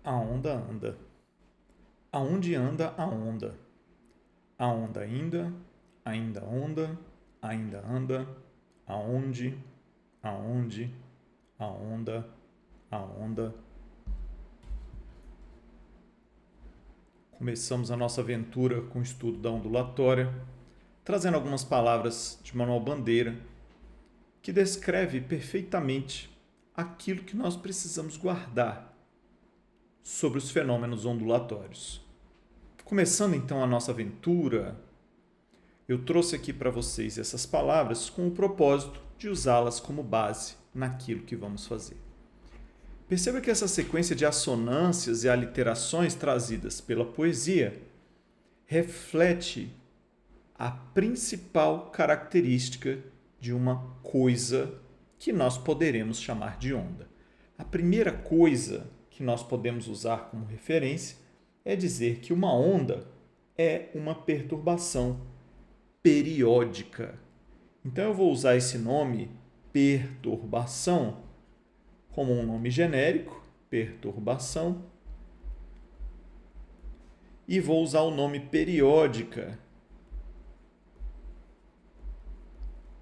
A onda anda. Aonde anda a onda? A onda ainda onda, ainda anda. Aonde, aonde, a onda, a onda. Começamos a nossa aventura com o estudo da ondulatória, trazendo algumas palavras de Manuel Bandeira, que descreve perfeitamente aquilo que nós precisamos guardar sobre os fenômenos ondulatórios. Começando então a nossa aventura, eu trouxe aqui para vocês essas palavras com o propósito de usá-las como base naquilo que vamos fazer. Perceba que essa sequência de assonâncias e aliterações trazidas pela poesia reflete a principal característica de uma coisa que nós poderemos chamar de onda. A primeira coisa que nós podemos usar como referência é dizer que uma onda é uma perturbação periódica. Então eu vou usar esse nome perturbação como um nome genérico, perturbação, e vou usar o nome periódica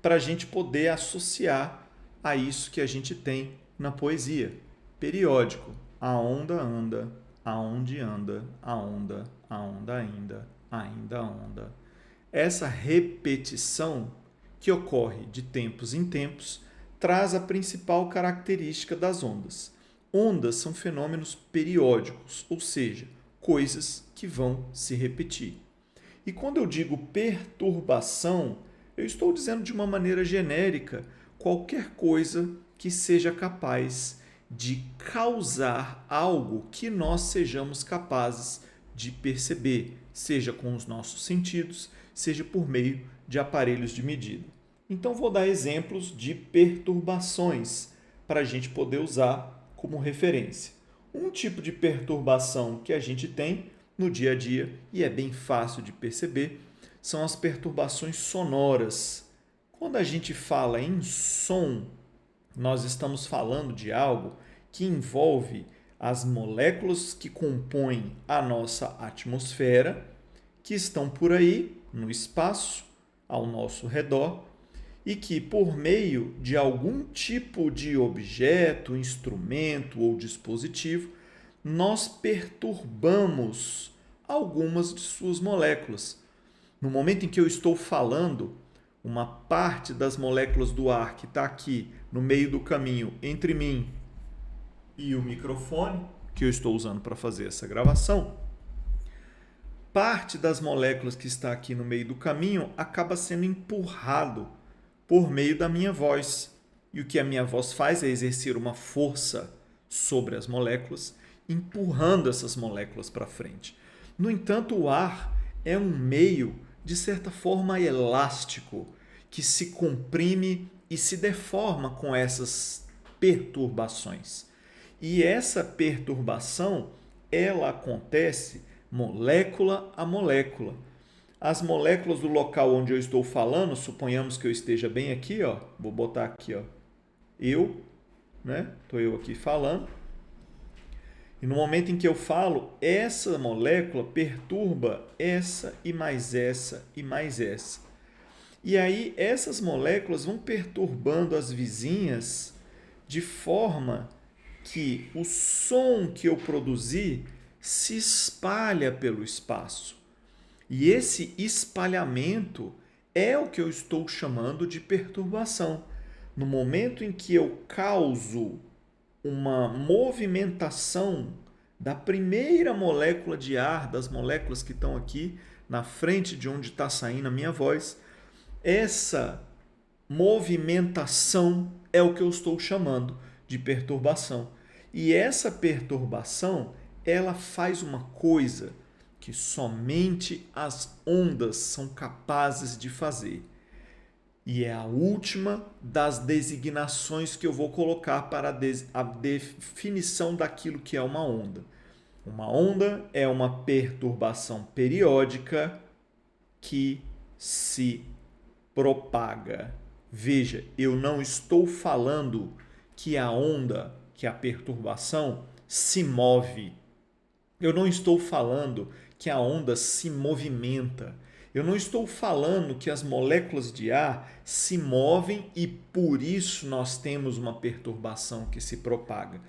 para a gente poder associar a isso que a gente tem na poesia. Periódico, a onda anda, aonde anda, a onda ainda onda. Essa repetição que ocorre de tempos em tempos traz a principal característica das ondas. Ondas são fenômenos periódicos, ou seja, coisas que vão se repetir. E quando eu digo perturbação, eu estou dizendo de uma maneira genérica qualquer coisa que seja capaz de causar algo que nós sejamos capazes de perceber, seja com os nossos sentidos, seja por meio de aparelhos de medida. Então, vou dar exemplos de perturbações para a gente poder usar como referência. Um tipo de perturbação que a gente tem no dia a dia, e é bem fácil de perceber, são as perturbações sonoras. Quando a gente fala em som, nós estamos falando de algo que envolve as moléculas que compõem a nossa atmosfera, que estão por aí no espaço, ao nosso redor, e que, por meio de algum tipo de objeto, instrumento ou dispositivo, nós perturbamos algumas de suas moléculas. No momento em que eu estou falando, uma parte das moléculas do ar que está aqui no meio do caminho entre mim e o microfone, que eu estou usando para fazer essa gravação, parte das moléculas que está aqui no meio do caminho acaba sendo empurrado por meio da minha voz. E o que a minha voz faz é exercer uma força sobre as moléculas, empurrando essas moléculas para frente. No entanto, o ar é um meio, de certa forma, elástico, que se comprime e se deforma com essas perturbações. E essa perturbação, ela acontece molécula a molécula. As moléculas do local onde eu estou falando, suponhamos que eu esteja bem aqui, ó, vou botar aqui, ó, estou eu aqui falando. E no momento em que eu falo, essa molécula perturba essa e mais essa e mais essa. E aí essas moléculas vão perturbando as vizinhas de forma que o som que eu produzi se espalha pelo espaço. E esse espalhamento é o que eu estou chamando de perturbação. No momento em que eu causo uma movimentação da primeira molécula de ar, das moléculas que estão aqui na frente de onde está saindo a minha voz, essa movimentação é o que eu estou chamando de perturbação. E essa perturbação, ela faz uma coisa que somente as ondas são capazes de fazer. E é a última das designações que eu vou colocar para a definição daquilo que é uma onda. Uma onda é uma perturbação periódica que se propaga. Veja, eu não estou falando que a onda, que a perturbação se move. Eu não estou falando que a onda se movimenta. Eu não estou falando que as moléculas de ar se movem e por isso nós temos uma perturbação que se propaga.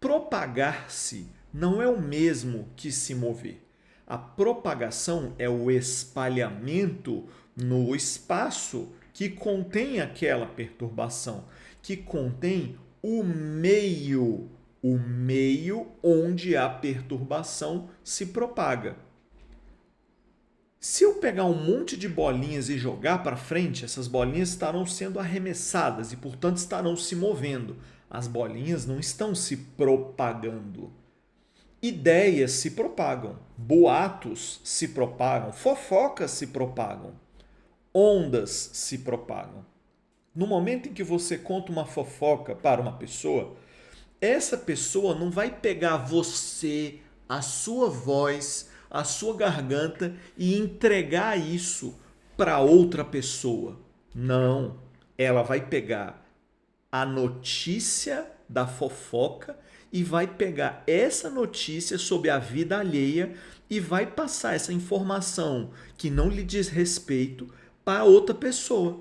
Propagar-se não é o mesmo que se mover. A propagação é o espalhamento no espaço que contém aquela perturbação, que contém o meio onde a perturbação se propaga. Se eu pegar um monte de bolinhas e jogar para frente, essas bolinhas estarão sendo arremessadas e, portanto, estarão se movendo. As bolinhas não estão se propagando. Ideias se propagam, boatos se propagam, fofocas se propagam, ondas se propagam. No momento em que você conta uma fofoca para uma pessoa, essa pessoa não vai pegar você, a sua voz, a sua garganta e entregar isso para outra pessoa. Não, ela vai pegar a notícia da fofoca e vai pegar essa notícia sobre a vida alheia e vai passar essa informação que não lhe diz respeito para outra pessoa.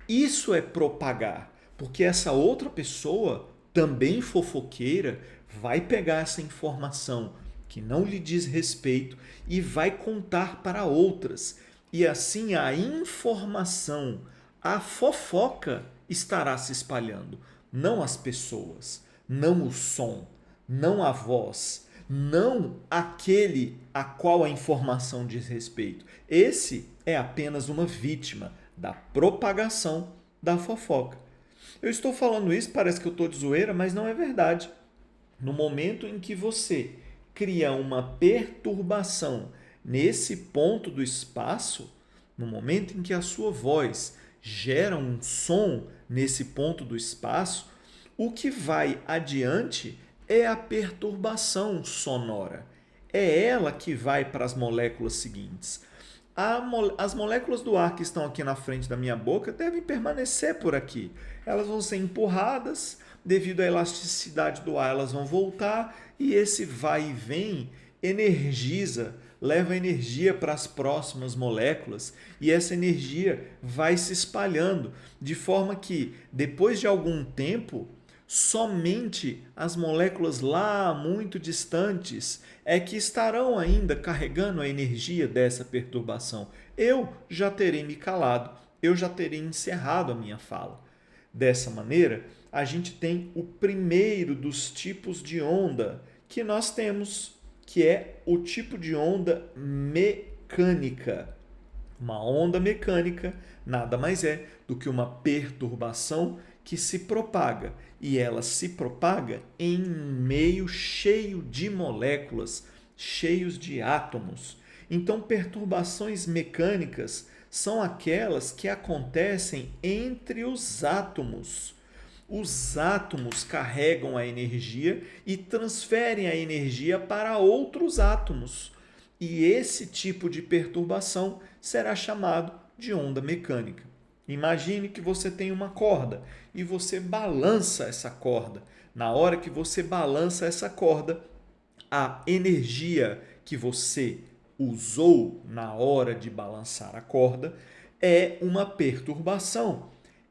Isso é propagar, porque essa outra pessoa, também fofoqueira, vai pegar essa informação que não lhe diz respeito e vai contar para outras. E assim a informação, a fofoca estará se espalhando, não as pessoas, não o som, não a voz, não aquele a qual a informação diz respeito. Esse é apenas uma vítima da propagação da fofoca. Eu estou falando isso, parece que eu estou de zoeira, mas não é verdade. No momento em que você cria uma perturbação nesse ponto do espaço, no momento em que a sua voz gera um som nesse ponto do espaço, o que vai adiante é a perturbação sonora. É ela que vai para as moléculas seguintes. As moléculas do ar que estão aqui na frente da minha boca devem permanecer por aqui. Elas vão ser empurradas, devido à elasticidade do ar, elas vão voltar e esse vai e vem energiza, leva energia para as próximas moléculas e essa energia vai se espalhando, de forma que, depois de algum tempo, somente as moléculas lá muito distantes é que estarão ainda carregando a energia dessa perturbação. Eu já terei me calado, eu já terei encerrado a minha fala. Dessa maneira, a gente tem o primeiro dos tipos de onda que nós temos, que é o tipo de onda mecânica. Uma onda mecânica nada mais é do que uma perturbação que se propaga, e ela se propaga em um meio cheio de moléculas, cheios de átomos. Então, perturbações mecânicas são aquelas que acontecem entre os átomos. Os átomos carregam a energia e transferem a energia para outros átomos. E esse tipo de perturbação será chamado de onda mecânica. Imagine que você tem uma corda e você balança essa corda. Na hora que você balança essa corda, a energia que você usou na hora de balançar a corda é uma perturbação.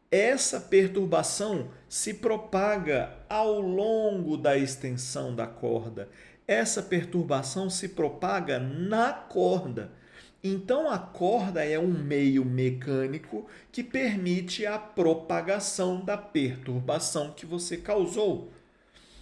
Essa perturbação se propaga ao longo da extensão da corda. Essa perturbação se propaga na corda. Então, a corda é um meio mecânico que permite a propagação da perturbação que você causou.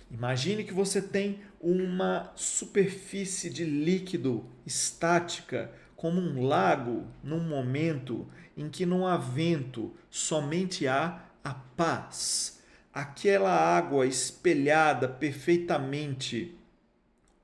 Imagine que você tem uma superfície de líquido estática, como um lago, num momento em que não há vento, somente há a paz. Aquela água espelhada perfeitamente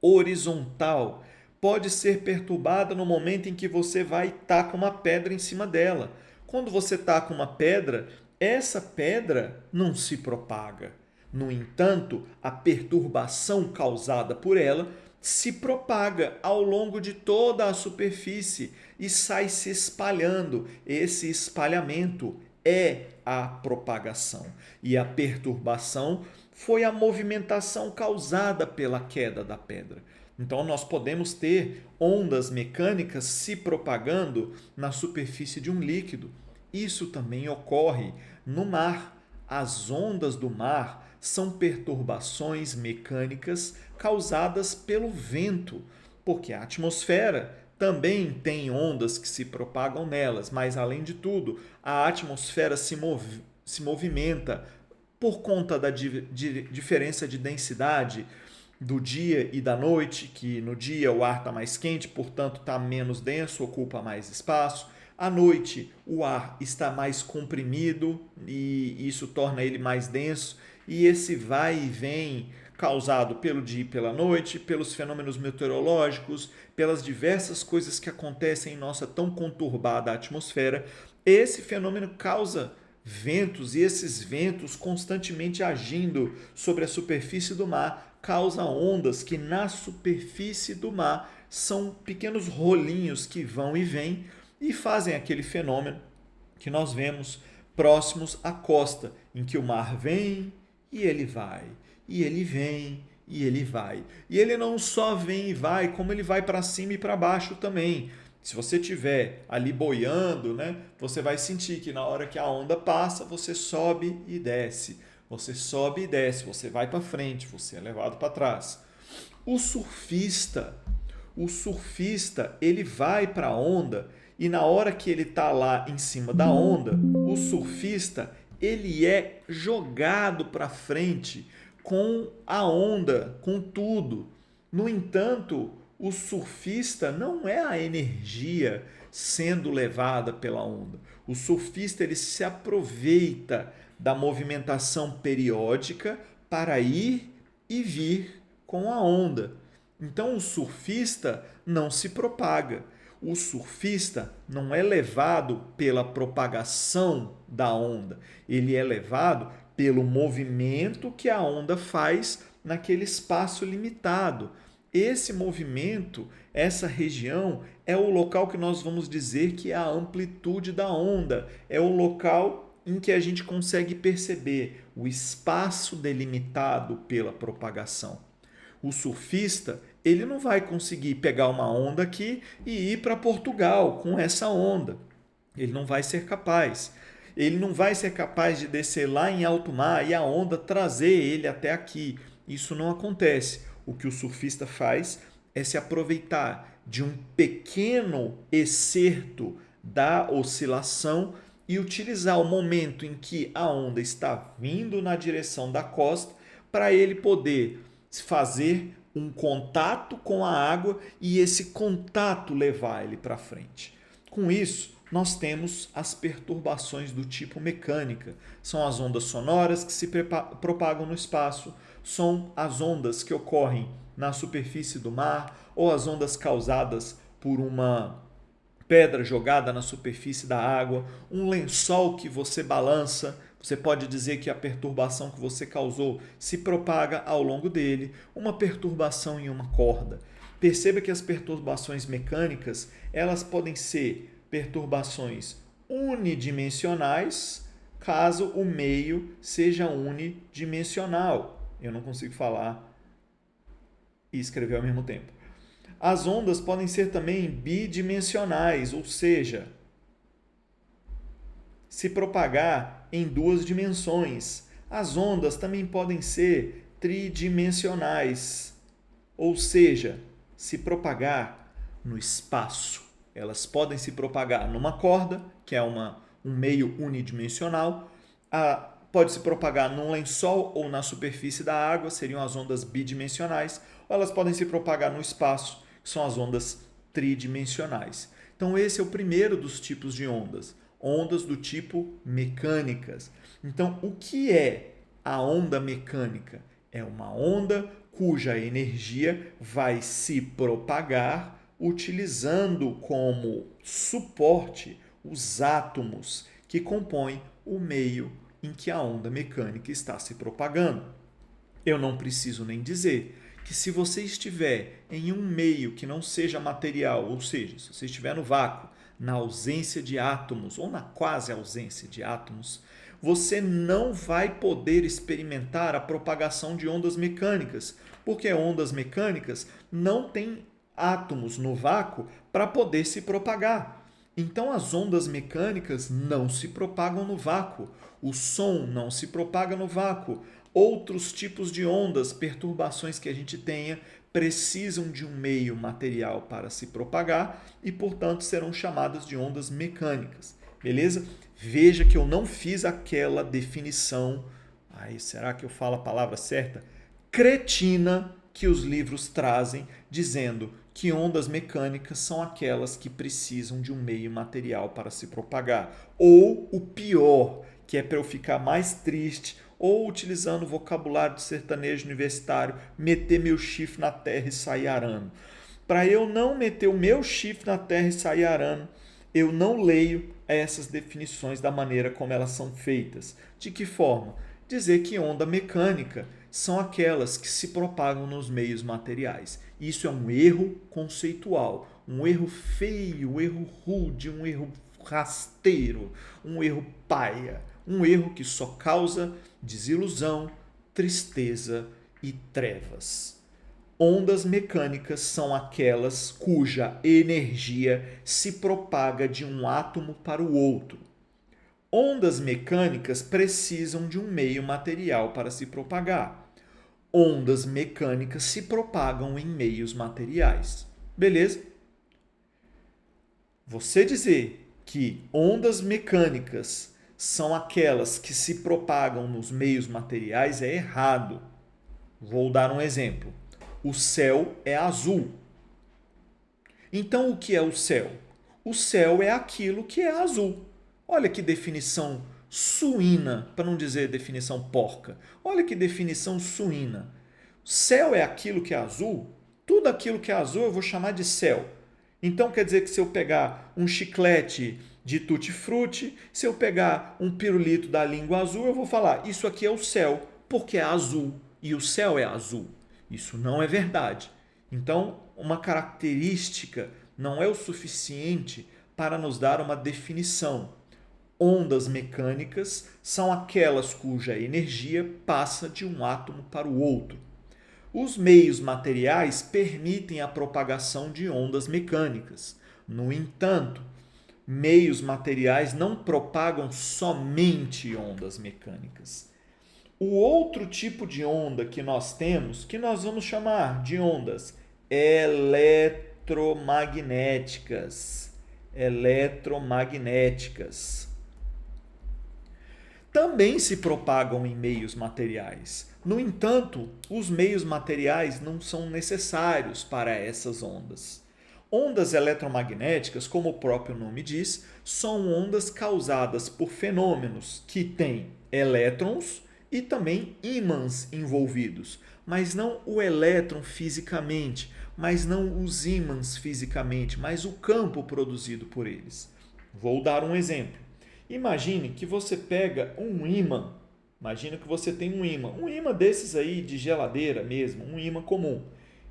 horizontal pode ser perturbada no momento em que você vai tacar uma pedra em cima dela. Quando você taca uma pedra, essa pedra não se propaga. No entanto, a perturbação causada por ela se propaga ao longo de toda a superfície e sai se espalhando. Esse espalhamento é a propagação. E a perturbação foi a movimentação causada pela queda da pedra. Então, nós podemos ter ondas mecânicas se propagando na superfície de um líquido. Isso também ocorre no mar. As ondas do mar são perturbações mecânicas causadas pelo vento, porque a atmosfera também tem ondas que se propagam nelas, mas além de tudo, a atmosfera se movimenta por conta da diferença de densidade do dia e da noite, que no dia o ar está mais quente, portanto está menos denso, ocupa mais espaço. À noite o ar está mais comprimido e isso torna ele mais denso. E esse vai e vem causado pelo dia e pela noite, pelos fenômenos meteorológicos, pelas diversas coisas que acontecem em nossa tão conturbada atmosfera. Esse fenômeno causa ventos e esses ventos constantemente agindo sobre a superfície do mar causa ondas que na superfície do mar são pequenos rolinhos que vão e vêm e fazem aquele fenômeno que nós vemos próximos à costa, em que o mar vem e ele vai, e ele vem e ele vai. E ele não só vem e vai, como ele vai para cima e para baixo também. Se você estiver ali boiando, né, você vai sentir que na hora que a onda passa, você sobe e desce. Você sobe e desce, você vai para frente, você é levado para trás. O surfista, ele vai para a onda e na hora que ele está lá em cima da onda, o surfista, ele é jogado para frente com a onda, com tudo. No entanto, o surfista não é a energia sendo levada pela onda. O surfista ele se aproveita da movimentação periódica para ir e vir com a onda. Então o surfista não se propaga. O surfista não é levado pela propagação da onda, ele é levado pelo movimento que a onda faz naquele espaço limitado. Esse movimento, essa região, é o local que nós vamos dizer que é a amplitude da onda, é o local em que a gente consegue perceber o espaço delimitado pela propagação. O surfista, ele não vai conseguir pegar uma onda aqui e ir para Portugal com essa onda. Ele não vai ser capaz. Ele não vai ser capaz de descer lá em alto mar e a onda trazer ele até aqui. Isso não acontece. O que o surfista faz é se aproveitar de um pequeno excerto da oscilação e utilizar o momento em que a onda está vindo na direção da costa para ele poder fazer um contato com a água e esse contato levar ele para frente. Com isso, nós temos as perturbações do tipo mecânica. São as ondas sonoras que se propagam no espaço, são as ondas que ocorrem na superfície do mar ou as ondas causadas por uma pedra jogada na superfície da água, um lençol que você balança. Você pode dizer que a perturbação que você causou se propaga ao longo dele, uma perturbação em uma corda. Perceba que as perturbações mecânicas, elas podem ser perturbações unidimensionais, caso o meio seja unidimensional. Eu não consigo falar e escrever ao mesmo tempo. As ondas podem ser também bidimensionais, ou seja, se propagar em duas dimensões. As ondas também podem ser tridimensionais, ou seja, se propagar no espaço. Elas podem se propagar numa corda, que é um meio unidimensional, pode se propagar num lençol ou na superfície da água, seriam as ondas bidimensionais, ou elas podem se propagar no espaço, que são as ondas tridimensionais. Então esse é o primeiro dos tipos de ondas, ondas do tipo mecânicas. Então o que é a onda mecânica? É uma onda cuja energia vai se propagar utilizando como suporte os átomos que compõem o meio em que a onda mecânica está se propagando. Eu não preciso nem dizer que se você estiver em um meio que não seja material, ou seja, se você estiver no vácuo, na ausência de átomos ou na quase ausência de átomos, você não vai poder experimentar a propagação de ondas mecânicas, porque ondas mecânicas não têm átomos no vácuo para poder se propagar. Então as ondas mecânicas não se propagam no vácuo, o som não se propaga no vácuo. Outros tipos de ondas, perturbações que a gente tenha, precisam de um meio material para se propagar e, portanto, serão chamadas de ondas mecânicas. Beleza? Veja que eu não fiz aquela definição, será que eu falo a palavra certa? Cretina que os livros trazem, dizendo que ondas mecânicas são aquelas que precisam de um meio material para se propagar. Ou o pior, que é para eu ficar mais triste, ou utilizando o vocabulário de sertanejo universitário, meter meu chifre na terra e sair arando. Para eu não meter o meu chifre na terra e sair arando, eu não leio essas definições da maneira como elas são feitas. De que forma? Dizer que onda mecânica são aquelas que se propagam nos meios materiais. Isso é um erro conceitual, um erro feio, um erro rude, um erro rasteiro, um erro paia, um erro que só causa desilusão, tristeza e trevas. Ondas mecânicas são aquelas cuja energia se propaga de um átomo para o outro. Ondas mecânicas precisam de um meio material para se propagar. Ondas mecânicas se propagam em meios materiais. Beleza? Você dizer que ondas mecânicas são aquelas que se propagam nos meios materiais é errado. Vou dar um exemplo. O céu é azul. Então, o que é o céu? O céu é aquilo que é azul. Olha que definição suína, para não dizer definição porca. Olha que definição suína. Céu é aquilo que é azul? Tudo aquilo que é azul eu vou chamar de céu. Então quer dizer que se eu pegar um chiclete de tutti-frutti, se eu pegar um pirulito da língua azul, eu vou falar, isso aqui é o céu, porque é azul e o céu é azul. Isso não é verdade. Então, uma característica não é o suficiente para nos dar uma definição. Ondas mecânicas são aquelas cuja energia passa de um átomo para o outro. Os meios materiais permitem a propagação de ondas mecânicas. No entanto, meios materiais não propagam somente ondas mecânicas. O outro tipo de onda que nós temos, que nós vamos chamar de ondas eletromagnéticas. Eletromagnéticas. Também se propagam em meios materiais. No entanto, os meios materiais não são necessários para essas ondas. Ondas eletromagnéticas, como o próprio nome diz, são ondas causadas por fenômenos que têm elétrons e também ímãs envolvidos, mas não o elétron fisicamente, mas não os ímãs fisicamente, mas o campo produzido por eles. Vou dar um exemplo. Imagine que você pega um ímã, imagina que você tem um ímã desses aí de geladeira mesmo, um ímã comum.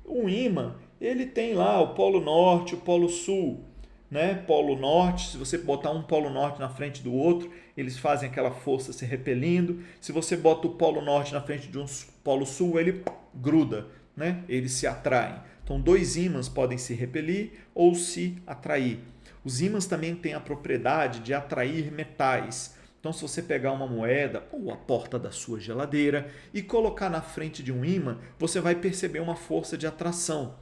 Um ímã, ele tem lá o polo norte, o polo sul, né? Polo norte, se você botar um polo norte na frente do outro, eles fazem aquela força se repelindo. Se você bota o polo norte na frente de um polo sul, ele gruda, né? Eles se atraem. Então, dois ímãs podem se repelir ou se atrair. Os ímãs também têm a propriedade de atrair metais. Então, se você pegar uma moeda ou a porta da sua geladeira e colocar na frente de um ímã, você vai perceber uma força de atração.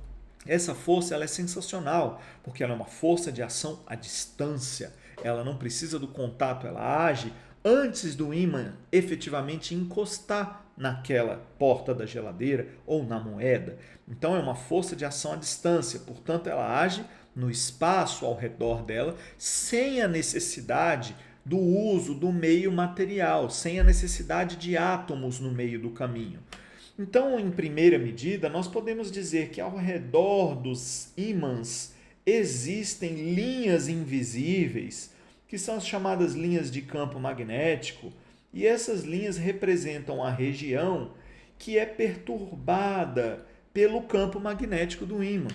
Essa força ela é sensacional, porque ela é uma força de ação à distância. Ela não precisa do contato, ela age antes do ímã efetivamente encostar naquela porta da geladeira ou na moeda. Então, é uma força de ação à distância, portanto, ela age no espaço ao redor dela, sem a necessidade do uso do meio material, sem a necessidade de átomos no meio do caminho. Então, em primeira medida, nós podemos dizer que ao redor dos ímãs existem linhas invisíveis, que são as chamadas linhas de campo magnético, e essas linhas representam a região que é perturbada pelo campo magnético do ímã.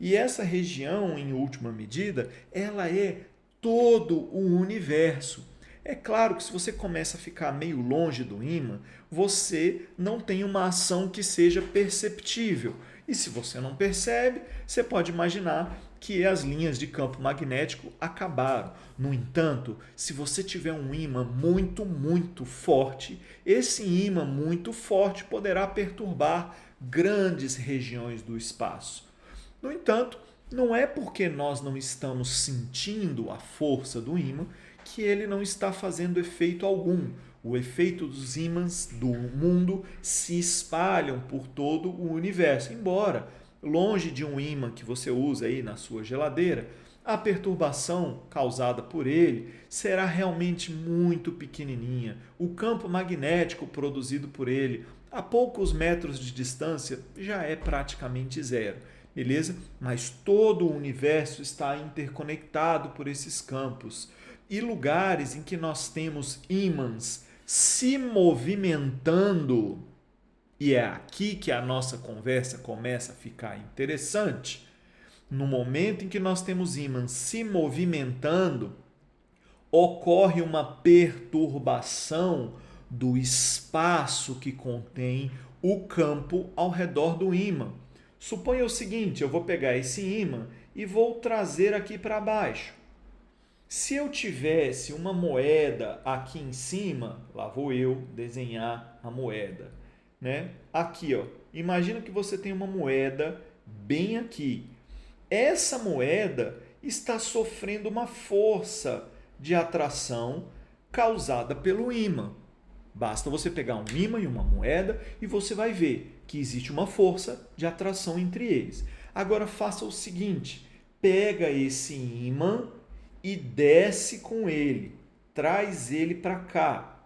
E essa região, em última medida, ela é todo o universo. É claro que se você começa a ficar meio longe do ímã, você não tem uma ação que seja perceptível. E se você não percebe, você pode imaginar que as linhas de campo magnético acabaram. No entanto, se você tiver um ímã muito, muito forte, esse ímã muito forte poderá perturbar grandes regiões do espaço. No entanto, não é porque nós não estamos sentindo a força do ímã que ele não está fazendo efeito algum. O efeito dos ímãs do mundo se espalham por todo o universo, embora longe de um ímã que você usa aí na sua geladeira, a perturbação causada por ele será realmente muito pequenininha. O campo magnético produzido por ele a poucos metros de distância já é praticamente zero, beleza? Mas todo o universo está interconectado por esses campos. E lugares em que nós temos ímãs se movimentando, e é aqui que a nossa conversa começa a ficar interessante. No momento em que nós temos ímãs se movimentando, ocorre uma perturbação do espaço que contém o campo ao redor do ímã. Suponha o seguinte, eu vou pegar esse ímã e vou trazer aqui para baixo. Se eu tivesse uma moeda aqui em cima, lá vou eu desenhar a moeda, né? Aqui, ó. Imagina que você tem uma moeda bem aqui. Essa moeda está sofrendo uma força de atração causada pelo ímã. Basta você pegar um ímã e uma moeda e você vai ver que existe uma força de atração entre eles. Agora faça o seguinte, pega esse ímã e desce com ele, traz ele para cá.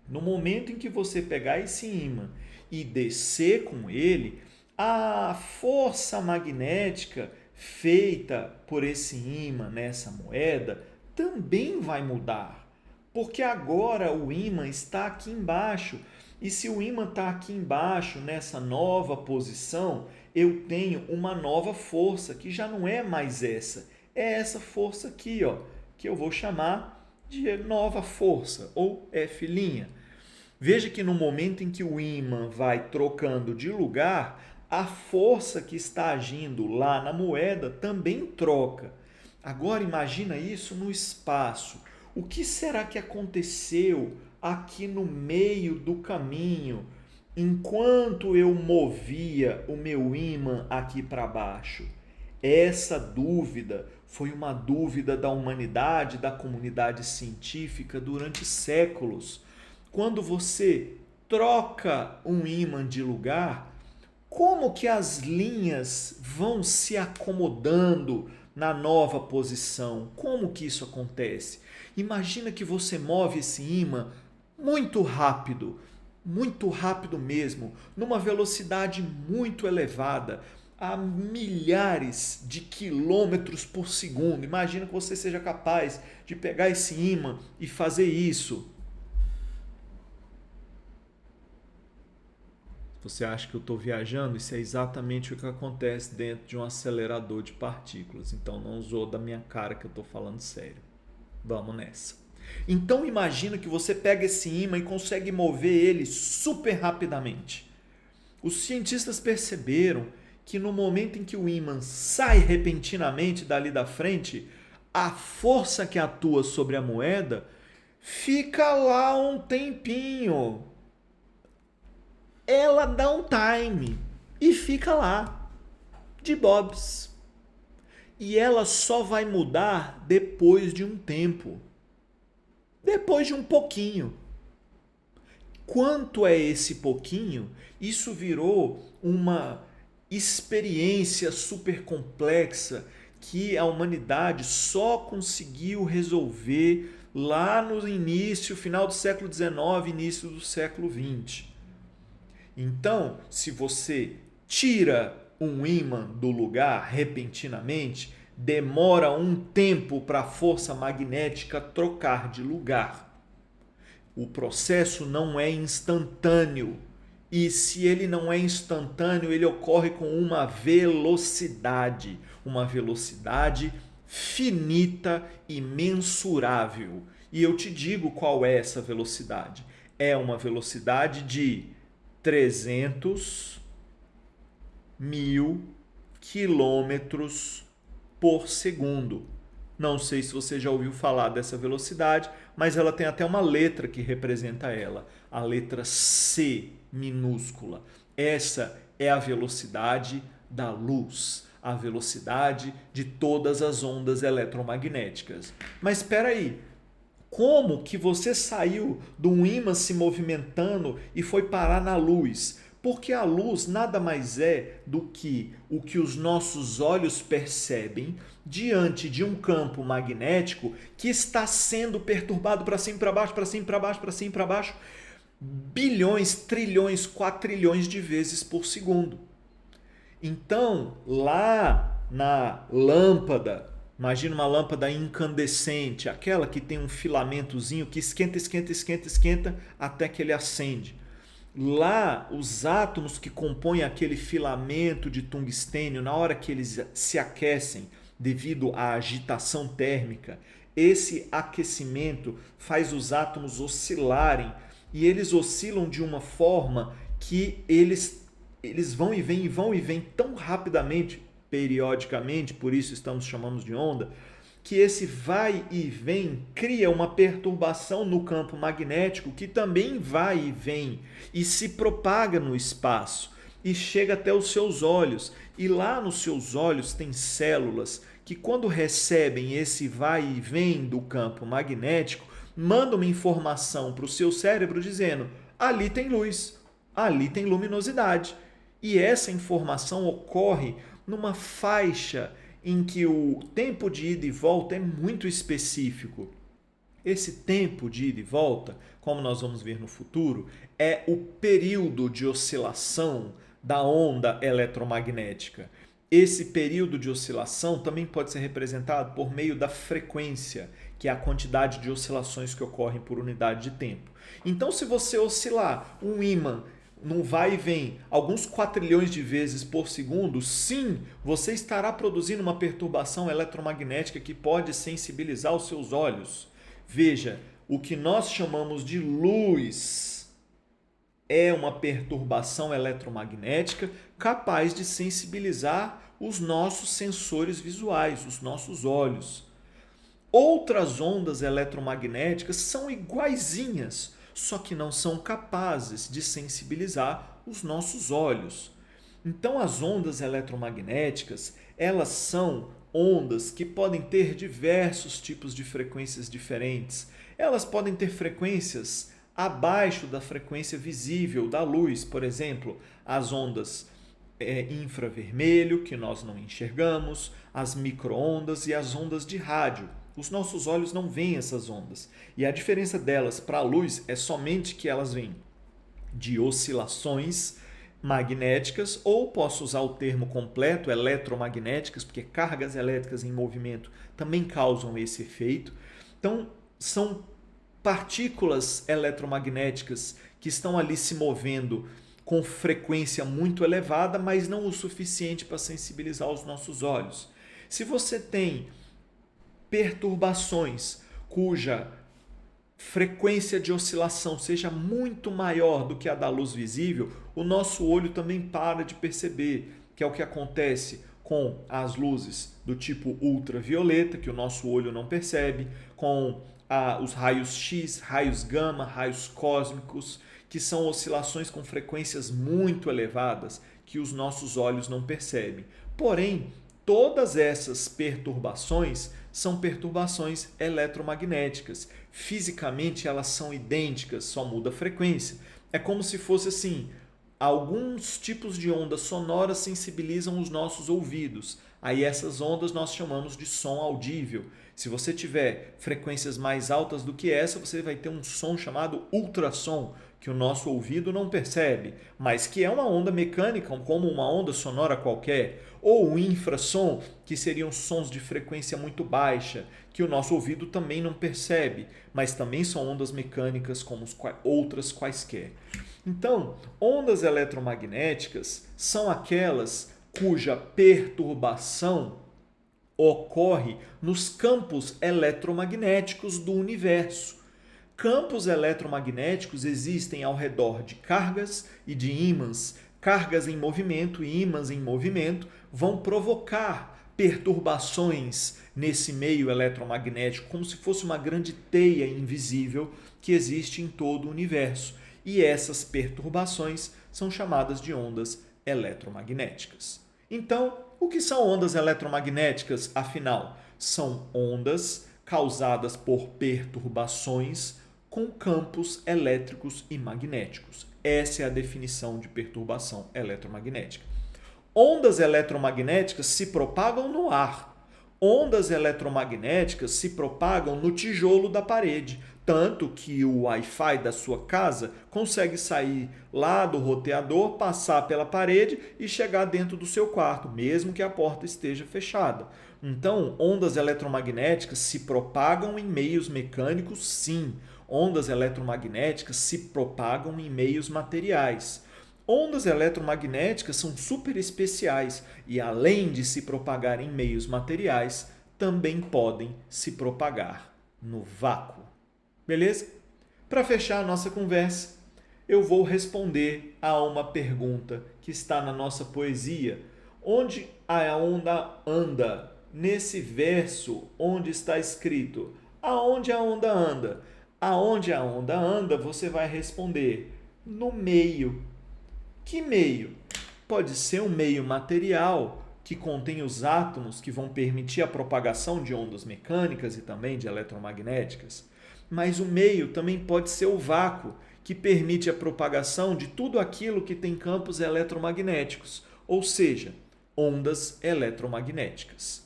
No momento em que você pegar esse ímã e descer com ele, a força magnética feita por esse ímã nessa moeda também vai mudar, porque agora o ímã está aqui embaixo. E se o ímã está aqui embaixo, nessa nova posição, eu tenho uma nova força, que já não é mais essa. É essa força aqui, ó, que eu vou chamar de nova força, ou F'. Veja que no momento em que o ímã vai trocando de lugar, a força que está agindo lá na moeda também troca. Agora imagina isso no espaço. O que será que aconteceu aqui no meio do caminho, enquanto eu movia o meu ímã aqui para baixo? Essa dúvida foi uma dúvida da humanidade, da comunidade científica durante séculos. Quando você troca um ímã de lugar, como que as linhas vão se acomodando na nova posição? Como que isso acontece? Imagina que você move esse ímã muito rápido mesmo, numa velocidade muito elevada, a milhares de quilômetros por segundo. Imagina que você seja capaz de pegar esse ímã e fazer isso. Você acha que eu estou viajando? Isso é exatamente o que acontece dentro de um acelerador de partículas. Então não usou da minha cara que eu estou falando sério. Vamos nessa. Então imagina que você pega esse ímã e consegue mover ele super rapidamente. Os cientistas perceberam que no momento em que o ímã sai repentinamente dali da frente, a força que atua sobre a moeda fica lá um tempinho. Ela dá um time e fica lá, de bobs. E ela só vai mudar depois de um tempo. Depois de um pouquinho. Quanto é esse pouquinho? Isso virou uma experiência super complexa que a humanidade só conseguiu resolver lá no início, final do século XIX, início do século XX. Então, se você tira um ímã do lugar repentinamente, demora um tempo para a força magnética trocar de lugar. O processo não é instantâneo. E se ele não é instantâneo, ele ocorre com uma velocidade finita e mensurável. E eu te digo qual é essa velocidade. É uma velocidade de 300.000 quilômetros por segundo. Não sei se você já ouviu falar dessa velocidade, mas ela tem até uma letra que representa ela, a letra C minúscula. Essa é a velocidade da luz, a velocidade de todas as ondas eletromagnéticas. Mas espera aí, como que você saiu de um ímã se movimentando e foi parar na luz? Porque a luz nada mais é do que o que os nossos olhos percebem diante de um campo magnético que está sendo perturbado para cima e para baixo, para cima e para baixo, para cima e para baixo, bilhões, trilhões, quatrilhões de vezes por segundo. Então, lá na lâmpada, imagina uma lâmpada incandescente, aquela que tem um filamentozinho que esquenta, esquenta, esquenta, esquenta até que ele acende. Lá, os átomos que compõem aquele filamento de tungstênio, na hora que eles se aquecem devido à agitação térmica, esse aquecimento faz os átomos oscilarem e eles oscilam de uma forma que eles vão e vêm tão rapidamente, periodicamente, por isso estamos chamando de onda, que esse vai e vem cria uma perturbação no campo magnético que também vai e vem e se propaga no espaço e chega até os seus olhos. E lá nos seus olhos tem células que, quando recebem esse vai e vem do campo magnético, mandam uma informação para o seu cérebro dizendo: ali tem luz, ali tem luminosidade. E essa informação ocorre numa faixa em que o tempo de ida e volta é muito específico. Esse tempo de ida e volta, como nós vamos ver no futuro, é o período de oscilação da onda eletromagnética. Esse período de oscilação também pode ser representado por meio da frequência, que é a quantidade de oscilações que ocorrem por unidade de tempo. Então, se você oscilar um ímã num vai e vem alguns quatrilhões de vezes por segundo, sim, você estará produzindo uma perturbação eletromagnética que pode sensibilizar os seus olhos. Veja, o que nós chamamos de luz é uma perturbação eletromagnética capaz de sensibilizar os nossos sensores visuais, os nossos olhos. Outras ondas eletromagnéticas são iguaizinhas, só que não são capazes de sensibilizar os nossos olhos. Então, as ondas eletromagnéticas, elas são ondas que podem ter diversos tipos de frequências diferentes. Elas podem ter frequências abaixo da frequência visível da luz, por exemplo, as ondas infravermelho, que nós não enxergamos, as micro-ondas e as ondas de rádio. Os nossos olhos não veem essas ondas. E a diferença delas para a luz é somente que elas vêm de oscilações magnéticas, ou posso usar o termo completo, eletromagnéticas, porque cargas elétricas em movimento também causam esse efeito. Então, são partículas eletromagnéticas que estão ali se movendo com frequência muito elevada, mas não o suficiente para sensibilizar os nossos olhos. Se você tem perturbações cuja frequência de oscilação seja muito maior do que a da luz visível, o nosso olho também para de perceber, que é o que acontece com as luzes do tipo ultravioleta, que o nosso olho não percebe, com os raios X, raios gama, raios cósmicos, que são oscilações com frequências muito elevadas que os nossos olhos não percebem. Porém, todas essas perturbações são perturbações eletromagnéticas. Fisicamente elas são idênticas, só muda a frequência. É como se fosse assim, alguns tipos de ondas sonoras sensibilizam os nossos ouvidos. Aí essas ondas nós chamamos de som audível. Se você tiver frequências mais altas do que essa, você vai ter um som chamado ultrassom, que o nosso ouvido não percebe, mas que é uma onda mecânica, como uma onda sonora qualquer. Ou o infrassom, que seriam sons de frequência muito baixa, que o nosso ouvido também não percebe, mas também são ondas mecânicas como outras quaisquer. Então, ondas eletromagnéticas são aquelas cuja perturbação ocorre nos campos eletromagnéticos do universo. Campos eletromagnéticos existem ao redor de cargas e de ímãs. Cargas em movimento e ímãs em movimento vão provocar perturbações nesse meio eletromagnético, como se fosse uma grande teia invisível que existe em todo o universo. E essas perturbações são chamadas de ondas eletromagnéticas. Então, o que são ondas eletromagnéticas, afinal? São ondas causadas por perturbações com campos elétricos e magnéticos. Essa é a definição de perturbação eletromagnética. Ondas eletromagnéticas se propagam no ar. Ondas eletromagnéticas se propagam no tijolo da parede, tanto que o Wi-Fi da sua casa consegue sair lá do roteador, passar pela parede e chegar dentro do seu quarto, mesmo que a porta esteja fechada. Então, ondas eletromagnéticas se propagam em meios mecânicos, sim. Ondas eletromagnéticas se propagam em meios materiais. Ondas eletromagnéticas são super especiais e, além de se propagar em meios materiais, também podem se propagar no vácuo. Beleza? Para fechar a nossa conversa, eu vou responder a uma pergunta que está na nossa poesia. Onde a onda anda? Nesse verso, onde está escrito? Aonde a onda anda? Aonde a onda anda, você vai responder no meio. Que meio? Pode ser um meio material que contém os átomos que vão permitir a propagação de ondas mecânicas e também de eletromagnéticas. Mas o meio também pode ser o vácuo, que permite a propagação de tudo aquilo que tem campos eletromagnéticos, ou seja, ondas eletromagnéticas.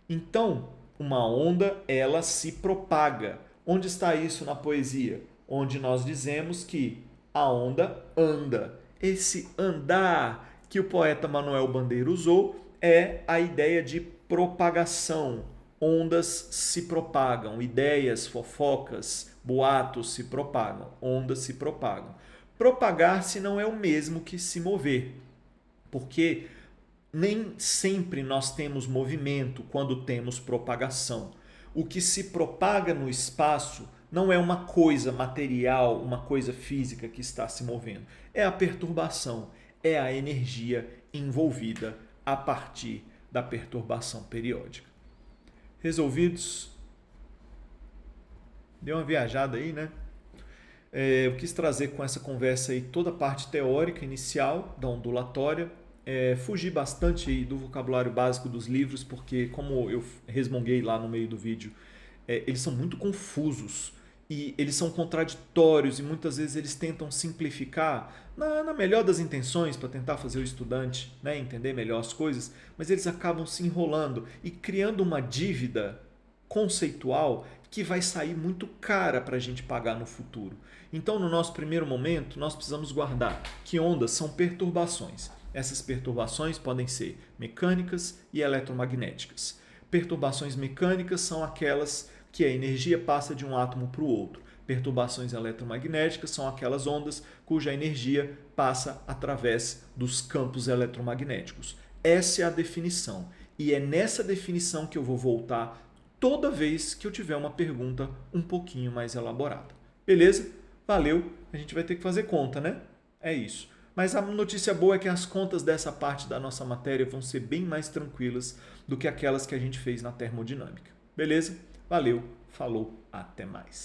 Então, uma onda, ela se propaga. Onde está isso na poesia? Onde nós dizemos que a onda anda. Esse andar que o poeta Manuel Bandeira usou é a ideia de propagação. Ondas se propagam, ideias, fofocas, boatos se propagam, ondas se propagam. Propagar-se não é o mesmo que se mover, porque nem sempre nós temos movimento quando temos propagação. O que se propaga no espaço não é uma coisa material, uma coisa física que está se movendo. É a perturbação, é a energia envolvida a partir da perturbação periódica. Resolvidos? Deu uma viajada aí, né? Eu quis trazer com essa conversa aí toda a parte teórica inicial da ondulatória. Fugi bastante aí do vocabulário básico dos livros, porque como eu resmunguei lá no meio do vídeo, eles são muito confusos e eles são contraditórios e muitas vezes eles tentam simplificar na melhor das intenções para tentar fazer o estudante, né, entender melhor as coisas, mas eles acabam se enrolando e criando uma dívida conceitual que vai sair muito cara para a gente pagar no futuro. Então, no nosso primeiro momento, nós precisamos guardar que ondas são perturbações. Essas perturbações podem ser mecânicas e eletromagnéticas. Perturbações mecânicas são aquelas que a energia passa de um átomo para o outro. Perturbações eletromagnéticas são aquelas ondas cuja energia passa através dos campos eletromagnéticos. Essa é a definição. E é nessa definição que eu vou voltar toda vez que eu tiver uma pergunta um pouquinho mais elaborada. Beleza? Valeu. A gente vai ter que fazer conta, né? É isso. Mas a notícia boa é que as contas dessa parte da nossa matéria vão ser bem mais tranquilas do que aquelas que a gente fez na termodinâmica. Beleza? Valeu, falou, até mais.